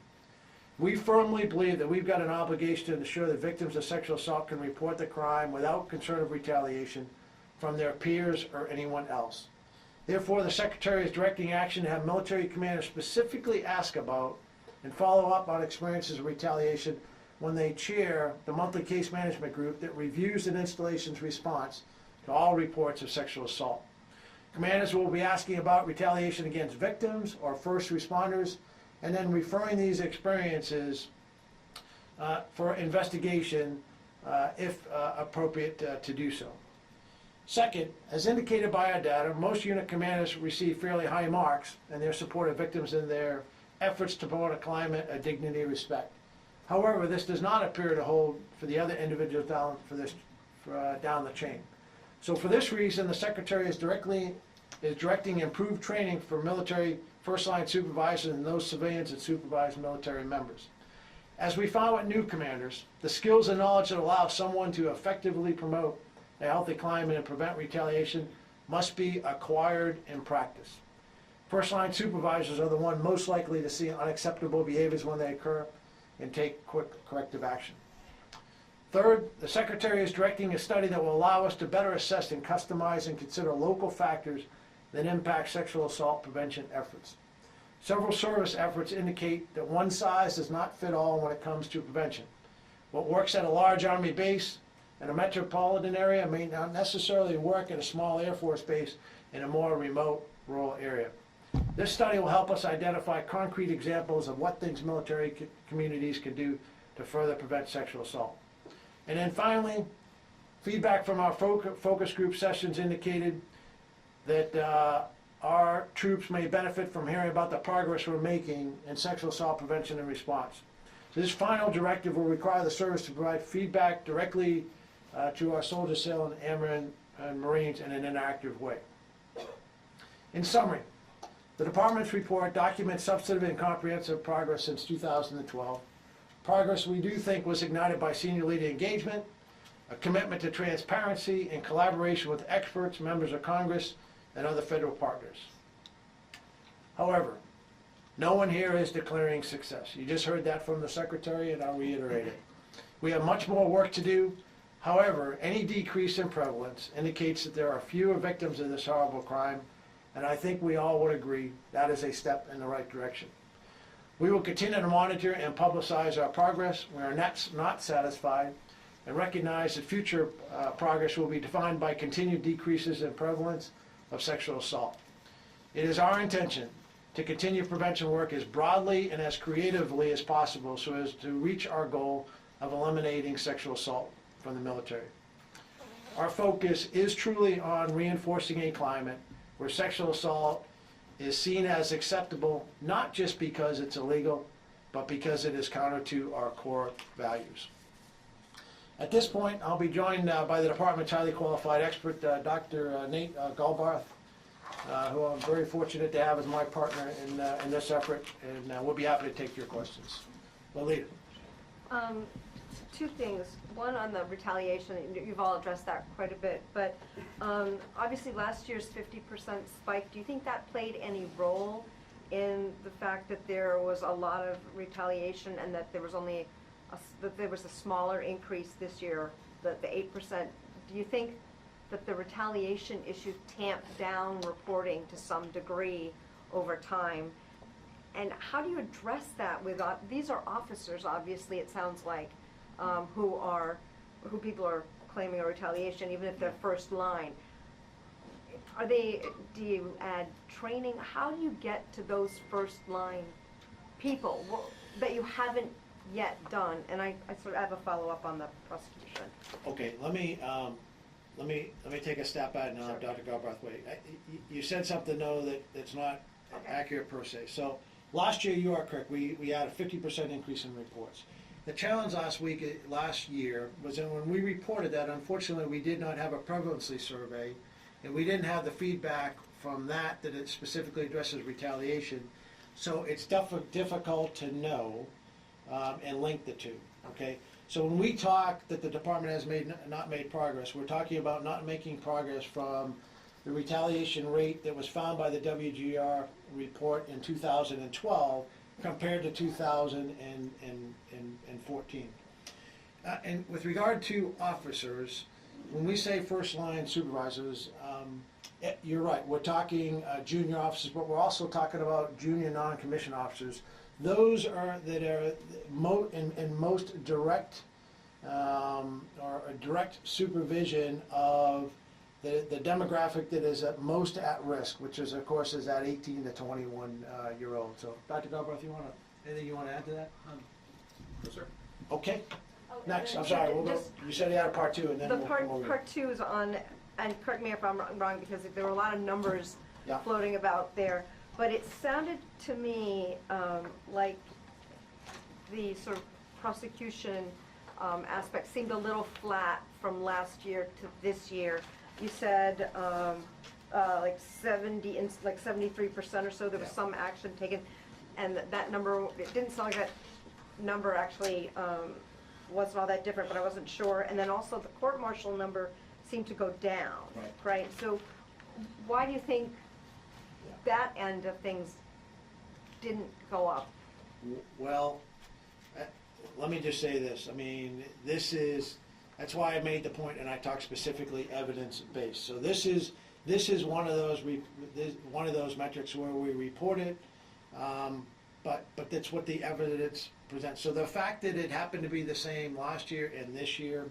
We firmly believe that we've got an obligation to ensure that victims of sexual assault can report the crime without concern of retaliation from their peers or anyone else. Therefore, the Secretary is directing action to have military commanders specifically ask about and follow up on experiences of retaliation when they chair the monthly case management group that reviews an installation's response to all reports of sexual assault. Commanders will be asking about retaliation against victims or first responders, and then referring these experiences for investigation if appropriate to do so. Second, as indicated by our data, most unit commanders receive fairly high marks in their support of victims in their efforts to promote a climate of dignity and respect. However, this does not appear to hold for the other individuals down the chain. So for this reason, the Secretary is directing improved training for military first-line supervisors and those civilians that supervise military members. As we found with new commanders, the skills and knowledge that allow someone to effectively promote a healthy climate and prevent retaliation must be acquired in practice. First-line supervisors are the ones most likely to see unacceptable behaviors when they occur and take quick corrective action. Third, the Secretary is directing a study that will allow us to better assess and customize and consider local factors that impact sexual assault prevention efforts. Several service efforts indicate that one size does not fit all when it comes to prevention. What works at a large Army base in a metropolitan area may not necessarily work at a small Air Force base in a more remote rural area. This study will help us identify concrete examples of what things military communities can do to further prevent sexual assault. And then finally, feedback from our focus group sessions indicated that our troops may benefit from hearing about the progress we're making in sexual assault prevention and response. So this final directive will require the service to provide feedback directly to our soldiers, sailors, and airmen and Marines in an interactive way. In summary, the Department's report documents substantive and comprehensive progress since 2012. Progress we do think was ignited by senior leader engagement, a commitment to transparency and collaboration with experts, members of Congress, and other federal partners. However, no one here is declaring success. You just heard that from the Secretary, and I'll reiterate it. We have much more work to do. However, any decrease in prevalence indicates that there are fewer victims of this horrible crime, and I think we all would agree that is a step in the right direction. We will continue to monitor and publicize our progress. We are not satisfied and recognize that future progress will be defined by continued decreases in prevalence of sexual assault. It is our intention to continue prevention work as broadly and as creatively as possible so as to reach our goal of eliminating sexual assault from the military. Our focus is truly on reinforcing a climate where sexual assault is seen as acceptable, not just because it's illegal, but because it is counter to our core values. At this point, I'll be joined by the Department's highly qualified expert, Dr. Nate Galbarth, who I'm very fortunate to have as my partner in this effort, and we'll be happy to take your questions. Lolita. Two things. One on the retaliation, you've all addressed that quite a bit, but obviously last year's 50% spike, do you think that played any role in the fact that there was a lot of retaliation and that there was only a smaller increase this year, the 8%? Do you think that the retaliation issue tamped down reporting to some degree over time? And how do you address that with, these are officers, obviously, it sounds like, who people are claiming a retaliation, even if they're first line. Do you add training? How do you get to those first line people that you haven't yet done, and I sort of have a follow-up on the prosecution. Okay, let me take a step at it now, Sure. Dr. Galbraith. You said something though that's not Okay. accurate per se. So last year, you are correct, we had a 50% increase in reports. The challenge last year was that when we reported that, unfortunately, we did not have a prevalency survey, and we didn't have the feedback from that it specifically addresses retaliation. So it's difficult to know and link the two, okay? So when we talk that the department has not made progress, we're talking about not making progress from the retaliation rate that was found by the WGR report in 2012 compared to 2014. And with regard to officers, when we say first line supervisors, you're right, we're talking junior officers, but we're also talking about junior non-commissioned officers. Those are in most direct or a direct supervision of the demographic that is at most at risk, which is, of course, is that 18 to 21 year old. So, Dr. Galbraith, anything you want to add to that? No, sir. Okay. Oh, Next, I'm sorry. You said you had a part two, and then The we'll part, come over. part two is on, and correct me if I'm wrong, because there were a lot of numbers Yeah. floating about there, but it sounded to me like the sort of prosecution aspect seemed a little flat from last year to this year. You said like 73% or so, there was Yeah. some action taken, and that number, it didn't sound like that number actually wasn't all that different, but I wasn't sure. And then also the court-martial number seemed to go down, right? So why do you think that end of things didn't go up? Well, let me just say this. I mean, that's why I made the point, and I talked specifically evidence-based. So this is one of those metrics where we report it, but that's what the evidence presents. So the fact that it happened to be the same last year and this year,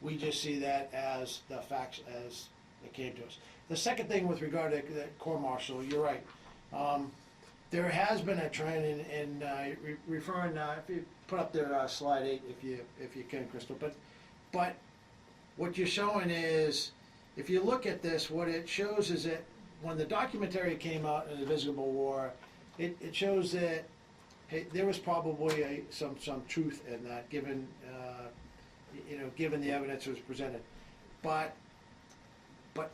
we just see that as the facts as it came to us. The second thing with regard to the court-martial, you're right. There has been a trend in referring. If you put up there slide 8, if you can, Crystal. But what you're showing is, if you look at this, what it shows is that when the documentary came out in the Visible War, it shows that hey, there was probably some truth in that, given given the evidence that was presented. But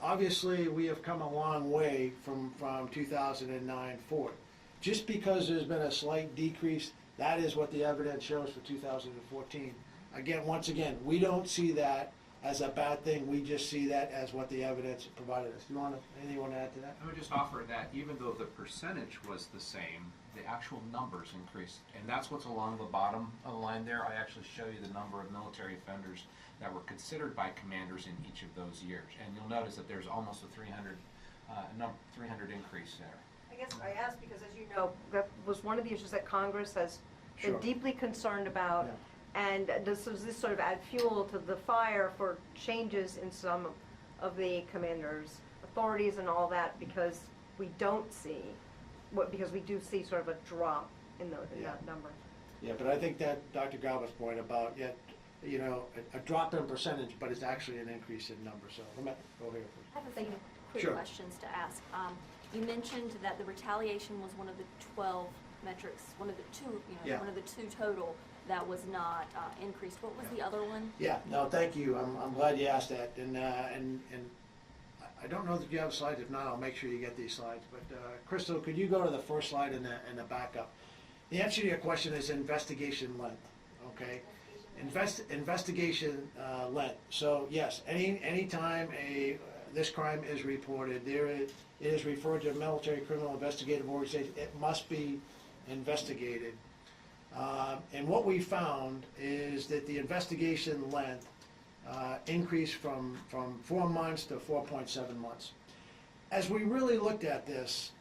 obviously we have come a long way from 2009 forward. Just because there's been a slight decrease, that is what the evidence shows for 2014. Once again, we don't see that as a bad thing. We just see that as what the evidence provided us. Anything you want to add to that? I would just offer that even though the percentage was the same, the actual numbers increased. And that's what's along the bottom of the line there. I actually show you the number of military offenders that were considered by commanders in each of those years. And you'll notice that there's almost a 300 increase there. I guess I asked because, as you know, that was one of the issues that Congress has been Sure. deeply concerned about. Yeah. And does this sort of add fuel to the fire for changes in some of the commanders' authorities and all that, because we don't see, because we do see sort of a drop in that number. Yeah, but I think that Dr. Galbraith's point about a drop in percentage, but it's actually an increase in number. So go here. I have a few quick Sure. questions to ask. You mentioned that the retaliation was one of the 12 metrics, one of the two total that was not increased. What was the other one? Yeah, no, thank you. I'm glad you asked that. And I don't know if you have slides. If not, I'll make sure you get these slides. But Crystal, could you go to the first slide and the backup? The answer to your question is investigation length. Okay, investigation length. So yes, any time this crime is reported, it is referred to a military criminal investigative organization. It must be investigated. And what we found is that the investigation length increased from 4 months to 4.7 months. As we really looked at this,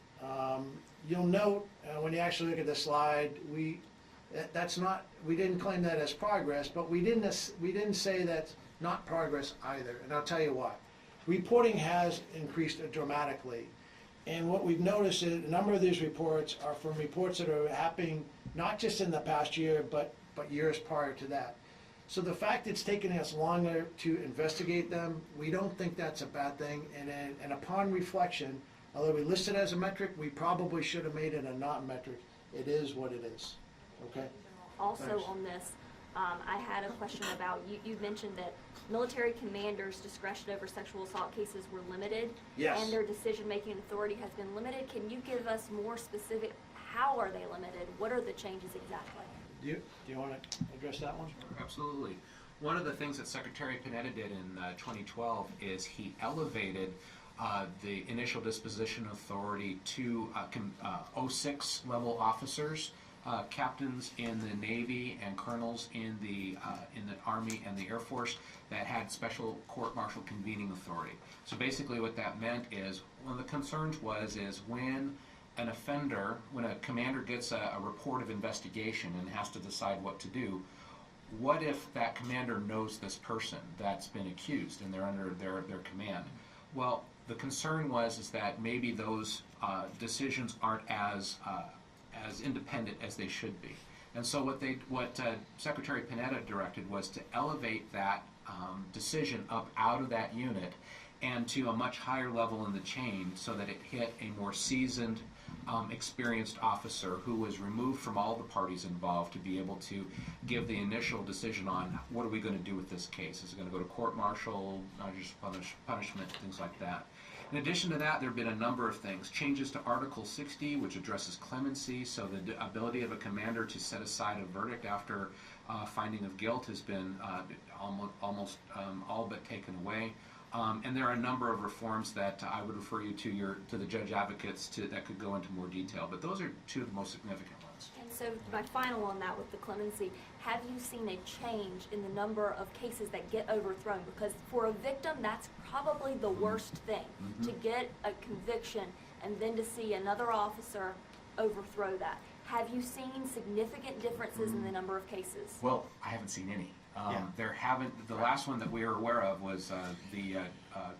you'll note when you actually look at the slide, we didn't claim that as progress, but we didn't say that's not progress either. And I'll tell you why. Reporting has increased dramatically. And what we've noticed is a number of these reports are from reports that are happening not just in the past year, but but years prior to that. So the fact it's taken us longer to investigate them, we don't think that's a bad thing. And upon reflection, although we listed it as a metric, we probably should have made it a non-metric. It is what it is, okay? Also Thanks. on this, I had a question about, you mentioned that military commanders' discretion over sexual assault cases were limited. Yes. And their decision-making authority has been limited. Can you give us more specific, how are they limited? What are the changes exactly? Do you want to address that one? Absolutely. One of the things that Secretary Panetta did in 2012 is he elevated the initial disposition authority to 06 level officers, captains in the Navy and colonels in the Army and the Air Force that had special court-martial convening authority. So basically what that meant is, one of the concerns is when an offender, when a commander gets a report of investigation and has to decide what to do, what if that commander knows this person that's been accused and they're under their command? Well, the concern is that maybe those decisions aren't as independent as they should be. And so what Secretary Panetta directed was to elevate that decision up out of that unit and to a much higher level in the chain so that it hit a more seasoned, experienced officer who was removed from all the parties involved to be able to give the initial decision on what are we going to do with this case. Is it going to go to court-martial, just punishment, things like that. In addition to that, there have been a number of things. Changes to Article 60, which addresses clemency, so the ability of a commander to set aside a verdict after finding of guilt has been almost all but taken away. And there are a number of reforms that I would refer you to the judge advocates that could go into more detail. But those are two of the most significant ones. And so my final on that with the clemency, have you seen a change in the number of cases that get overthrown? Because for a victim, that's probably the worst thing, to get a conviction and then to see another officer overthrow that. Have you seen significant differences in the number of cases? Well, I haven't seen any. Yeah. There haven't. The last one that we were aware of was the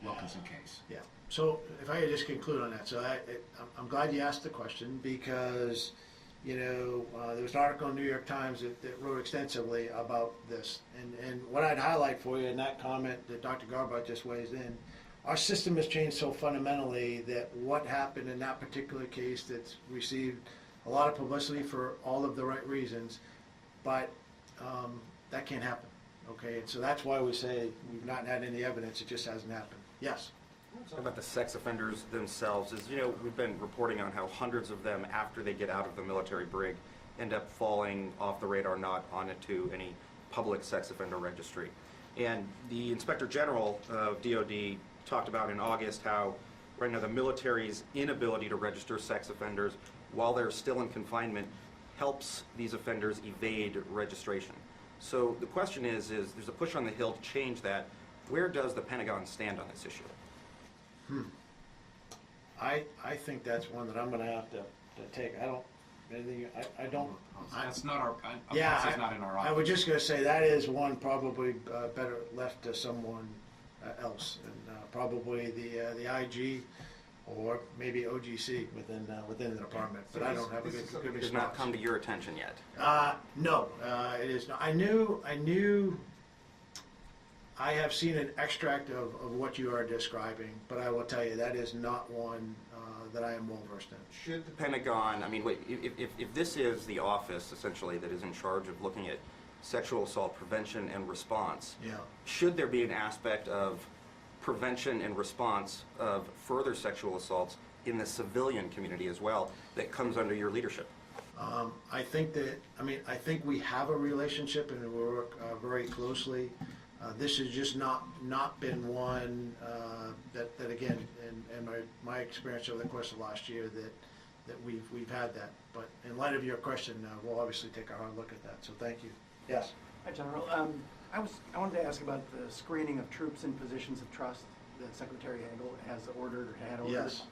Wilkinson case. Yeah. So if I could just conclude on that. So I'm glad you asked the question because, there was an article in the New York Times that wrote extensively about this. And what I'd highlight for you in that comment that Dr. Garbott just weighs in, our system has changed so fundamentally that what happened in that particular case that's received a lot of publicity for all of the right reasons, but that can't happen, okay? And so that's why we say we've not had any evidence, it just hasn't happened. Yes? About the sex offenders themselves is, we've been reporting on how hundreds of them, after they get out of the military brig, end up falling off the radar, not onto any public sex offender registry. And the Inspector General of DOD talked about in August how right now the military's inability to register sex offenders while they're still in confinement helps these offenders evade registration. So the question is there's a push on the Hill to change that. Where does the Pentagon stand on this issue? I think that's one that I'm gonna have to take. I don't. That's not our. Yeah, Policy's not in our office. I was just gonna say that is one probably better left to someone else, and probably the IG or maybe OGC within the department. But I don't have a good It response. has not come to your attention yet. No, it is not. I knew. I have seen an extract of what you are describing, but I will tell you that is not one that I am well versed in. Should the Pentagon, if this is the office essentially that is in charge of looking at sexual assault prevention and response, Yeah. should there be an aspect of prevention and response of further sexual assaults in the civilian community as well that comes under your leadership? I think we have a relationship and we work very closely. This has just not been one that again, in my experience over the course of last year, that we've had that. But in light of your question, we'll obviously take a hard look at that. So thank you. Yes. Hi, General. I wanted to ask about the screening of troops in positions of trust that Secretary Hagel has ordered or had ordered. Yes.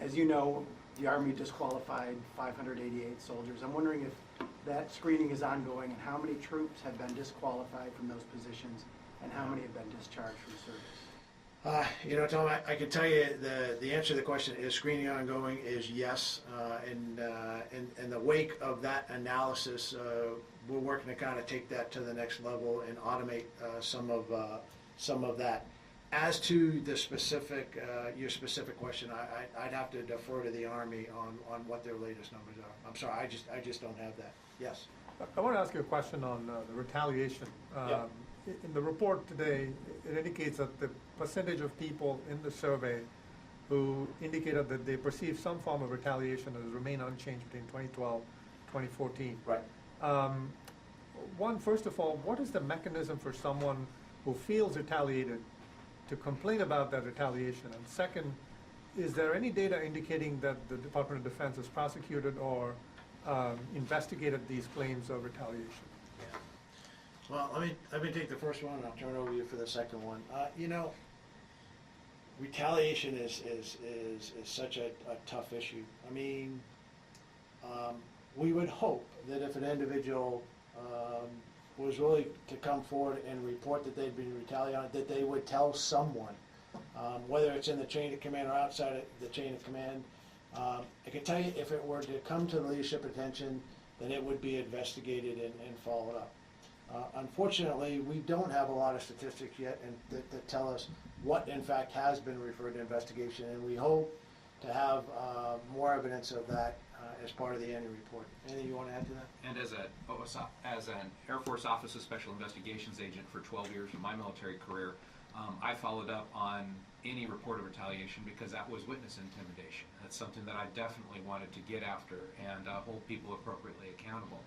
As you know, the Army disqualified 588 soldiers. I'm wondering if that screening is ongoing and how many troops have been disqualified from those positions and how many have been discharged from service. Tom, I can tell you the answer to the question, is screening ongoing, is yes. In the wake of that analysis, we're working to kind of take that to the next level and automate some of that. As to the specific, your specific question, I'd have to defer to the Army on what their latest numbers are. I'm sorry, I just don't have that. Yes. I want to ask you a question on the retaliation. Yeah. In the report today, it indicates that the percentage of people in the survey who indicated that they perceived some form of retaliation has remained unchanged between 2012 and 2014. Right. First of all, what is the mechanism for someone who feels retaliated to complain about that retaliation? And second, is there any data indicating that the Department of Defense has prosecuted or investigated these claims of retaliation? Well, let me take the first one, and I'll turn it over to you for the second one. Retaliation is such a tough issue. I mean, we would hope that if an individual was really to come forward and report that they'd been retaliated on, that they would tell someone, whether it's in the chain of command or outside of the chain of command. I can tell you, if it were to come to the leadership attention, then it would be investigated and followed up. Unfortunately, we don't have a lot of statistics yet that tell us what in fact has been referred to investigation, and we hope to have more evidence of that as part of the annual report. Anything you want to add to that? And as an Air Force Office of Special Investigations agent for 12 years of my military career, I followed up on any report of retaliation because that was witness intimidation. That's something that I definitely wanted to get after and hold people appropriately accountable.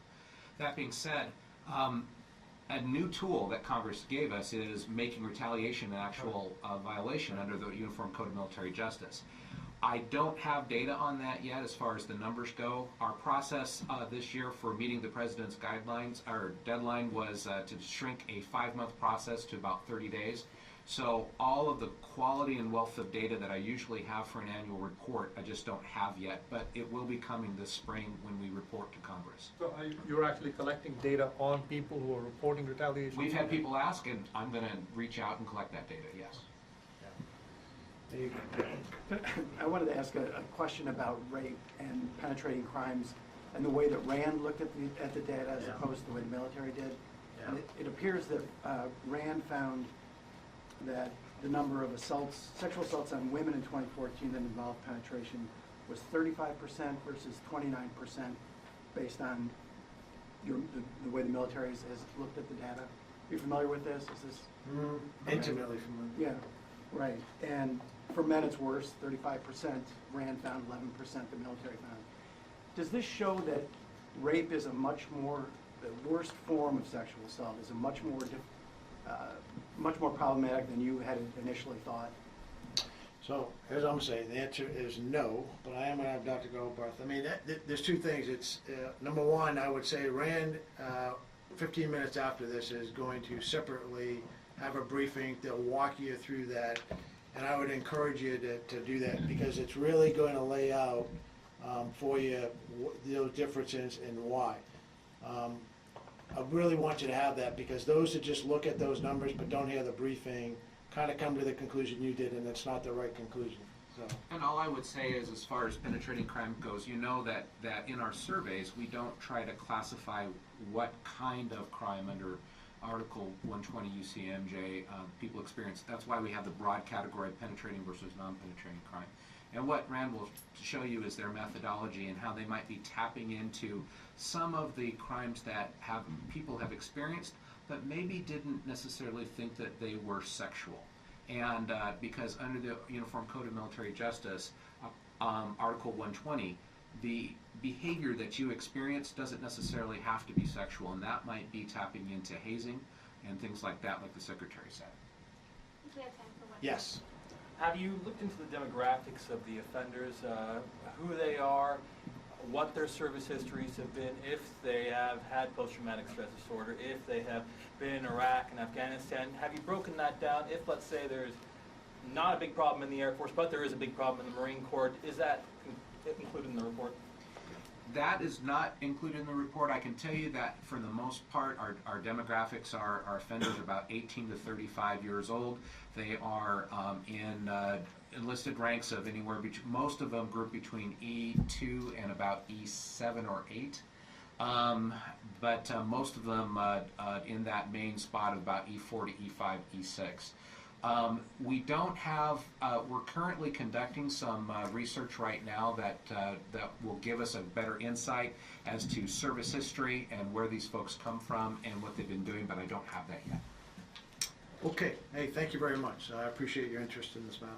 That being said, a new tool that Congress gave us is making retaliation an actual violation under the Uniform Code of Military Justice. I don't have data on that yet as far as the numbers go. Our process this year for meeting the President's guidelines, our deadline was to shrink a 5-month process to about 30 days. So all of the quality and wealth of data that I usually have for an annual report, I just don't have yet, but it will be coming this spring when we report to Congress. So you're actually collecting data on people who are reporting retaliation? We've had people ask, and I'm going to reach out and collect that data, yes. There you go. I wanted to ask a question about rape and penetrating crimes and the way that RAND looked at the data as opposed to the way the military did. Yeah. And it appears that RAND found that the number of assaults, sexual assaults on women in 2014 that involved penetration was 35% versus 29% based on the way the military has looked at the data. Are you familiar with this? Is this? Intimately familiar. Yeah, right. And for men it's worse, 35%. RAND found 11%, the military found. Does this show that rape is the worst form of sexual assault, is a much more problematic than you had initially thought? So, as I'm saying, the answer is no, but I am going to have Dr. Goldbarth. I mean, there's two things. It's, number one, I would say RAND, 15 minutes after this, is going to separately have a briefing. They'll walk you through that, and I would encourage you to do that because it's really going to lay out for you those differences and why. I really want you to have that because those that just look at those numbers but don't hear the briefing kind of come to the conclusion you did, and it's not the right conclusion. So. And all I would say is, as far as penetrating crime goes, you know that in our surveys we don't try to classify what kind of crime under Article 120 UCMJ people experience. That's why we have the broad category of penetrating versus non-penetrating crime. And what RAND will show you is their methodology and how they might be tapping into some of the crimes that people have experienced, but maybe didn't necessarily think that they were sexual. And because under the Uniform Code of Military Justice, Article 120, the behavior that you experience doesn't necessarily have to be sexual, and that might be tapping into hazing and things like that, like the Secretary said. We have time for one. Yes. Have you looked into the demographics of the offenders, who they are, what their service histories have been, if they have had post-traumatic stress disorder, if they have been in Iraq and Afghanistan? Have you broken that down? If, let's say, there's not a big problem in the Air Force, but there is a big problem in the Marine Corps, is that included in the report? That is not included in the report. I can tell you that for the most part, our demographics are, our offenders are about 18 to 35 years old. They are in enlisted ranks of anywhere between, most of them group between E2 and about E7 or 8. But most of them in that main spot of about E4 to E5, E6. We don't have, we're currently conducting some research right now that will give us a better insight as to service history and where these folks come from and what they've been doing, but I don't have that yet. Okay, hey, thank you very much. I appreciate your interest in this matter.